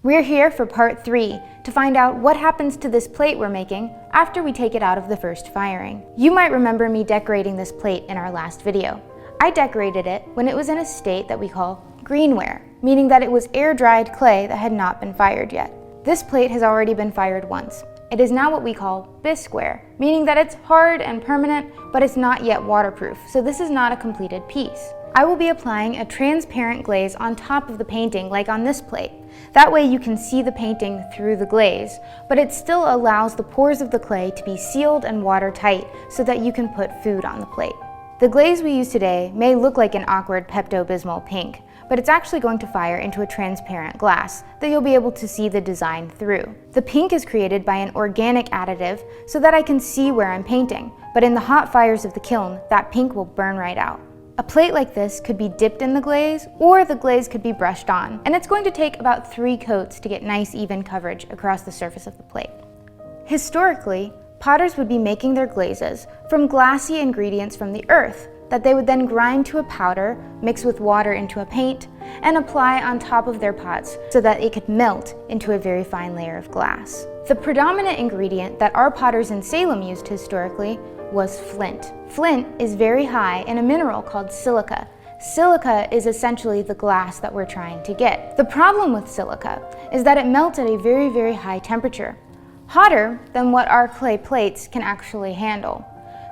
We're here for part 3 to find out what happens to this plate we're making after we take it out of the first firing. You might remember me decorating this plate in our last video. I decorated it when it was in a state that we call greenware, meaning that it was air-dried clay that had not been fired yet. This plate has already been fired once. It is now what we call bisqueware, meaning that it's hard and permanent, but it's not yet waterproof, so this is not a completed piece. I will be applying a transparent glaze on top of the painting, like on this plate. That way you can see the painting through the glaze, but it still allows the pores of the clay to be sealed and watertight so that you can put food on the plate. The glaze we use today may look like an awkward Pepto-Bismol pink, but it's actually going to fire into a transparent glass that you'll be able to see the design through. The pink is created by an organic additive so that I can see where I'm painting, but in the hot fires of the kiln, that pink will burn right out. A plate like this could be dipped in the glaze, or the glaze could be brushed on, and it's going to take about 3 coats to get nice even coverage across the surface of the plate. Historically, potters would be making their glazes from glassy ingredients from the earth that they would then grind to a powder, mix with water into a paint, and apply on top of their pots so that it could melt into a very fine layer of glass. The predominant ingredient that our potters in Salem used historically was flint. Flint is very high in a mineral called silica. Silica is essentially the glass that we're trying to get. The problem with silica is that it melts at a very, very high temperature, hotter than what our clay plates can actually handle.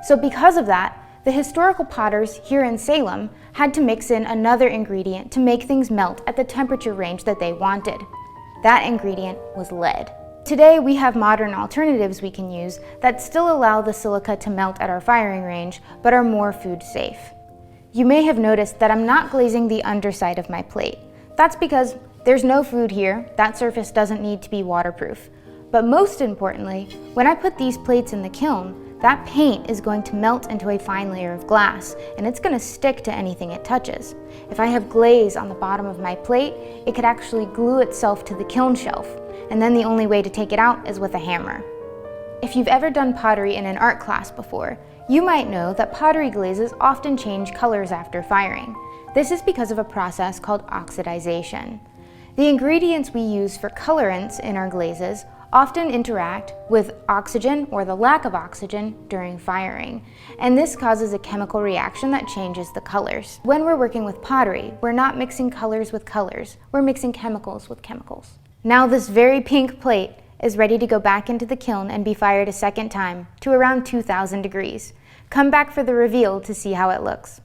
So because of that, the historical potters here in Salem had to mix in another ingredient to make things melt at the temperature range that they wanted. That ingredient was lead. Today we have modern alternatives we can use that still allow the silica to melt at our firing range, but are more food safe. You may have noticed that I'm not glazing the underside of my plate. That's because there's no food here, that surface doesn't need to be waterproof. But most importantly, when I put these plates in the kiln, that paint is going to melt into a fine layer of glass, and it's going to stick to anything it touches. If I have glaze on the bottom of my plate, it could actually glue itself to the kiln shelf, and then the only way to take it out is with a hammer. If you've ever done pottery in an art class before, you might know that pottery glazes often change colors after firing. This is because of a process called oxidization. The ingredients we use for colorants in our glazes often interact with oxygen or the lack of oxygen during firing, and this causes a chemical reaction that changes the colors. When we're working with pottery, we're not mixing colors with colors, we're mixing chemicals with chemicals. Now this very pink plate is ready to go back into the kiln and be fired a second time to around 2000 degrees. Come back for the reveal to see how it looks.